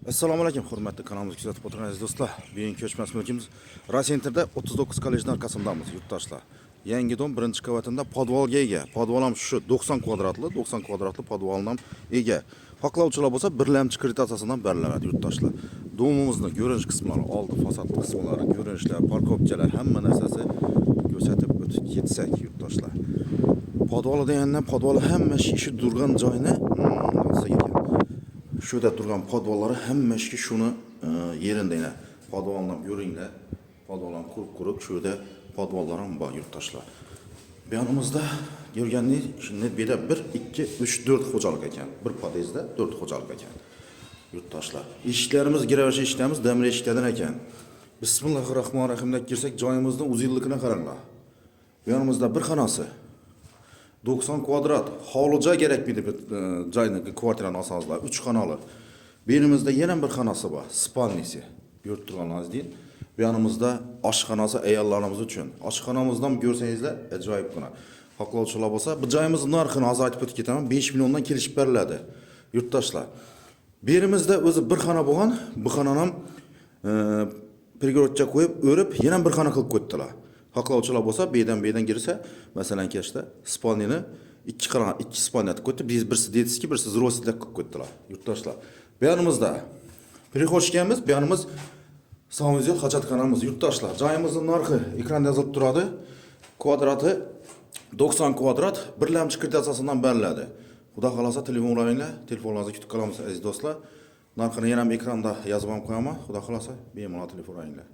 Assalomu alaykum, hurmatli kanalimizga kuzatib o'tirgan aziz do'stlar. Bugungi ko'chmas mulkimiz Rosenterda 39 kollejning orqasindamiz, yurtdoshlar. Yangi dom birinchi qavatida podvalga ega. Podval ham shu 90 kvadratli podvalning ham ega. Xohlovchilar bo'lsa birlamchi kreditatsiyasidan berilaveradi, yurtdoshlar. Domimizni ko'rinish qismlari, oldi fasad qismlari, ko'rinishlar, parkovkalar hamma narsasi ko'rsatib o'tib ketsak, yurtdoshlar. Podval degandan podval hamma ishi turgan joyini Şurada turgan podvalları hammasiga shuni yerindagina podvalni ko'ringlar. Podvallar quruq, shurada podvallar ham bor, yurtdoshlar. Bu yonimizda ko'rganingiz shunda bu yerda 1 2 3 4 xo'jalik ekan. Bir podyezdda 4 xo'jalik ekan. Yurtdoshlar. Eshiklarimiz giravesh eshiklarimiz damir eshiklardan ekan. Bismillahirrohmanirrohim deb kirsak, joyimizning uzunligini qaranglar. Bu yonimizda bir xonasi 90 kvadrat hovlijoy kerak bir joyni kvartirani olsangizlar 3 xonali. Bu yerimizda yana bir xonasi bor, spalnisi. Ko'rib turganingiz deyin. Bu yonimizda oshxonasi ayollarimiz uchun. Oshxonamizdan ham ko'rsangizlar ajoyibgina. Xohlovchilar bo'lsa, bu joyimizning narxini hozir aytib o'tib ketaman. 5 milliondan kelishib beriladi. Yurtdoshlar. Bu yerimizda o'zi bir xona bo'lgan, bu xonani ham pergorodcha qo'yib, o'rib, yana bir xona qilib qo'ydilar. Xohlovchilar bo'lsa, bedan girsa, masalan, kechda spalnini 2 spalni qilib qo'ydi. Biz birisi detskiy, birisi zrosliy qilib qo'ydilar. Yurtdoshlar. Bu yonimizda переходчикamiz, bu yonimiz sanuzel hojatxonamiz, yurtdoshlar. Joyimizning narxi ekranda yozilib turadi. Kvadrati 90 kvadrat, birlamchi kreditatsiyasidan beriladi. Xudo xolasa telefon ulayinglar, telefonlaringizni kutib qolamiz aziz do'stlar. Narxini yana ham ekranda yozib ham qo'yaman. Xudo xolasa bemalol telefon ulayinglar.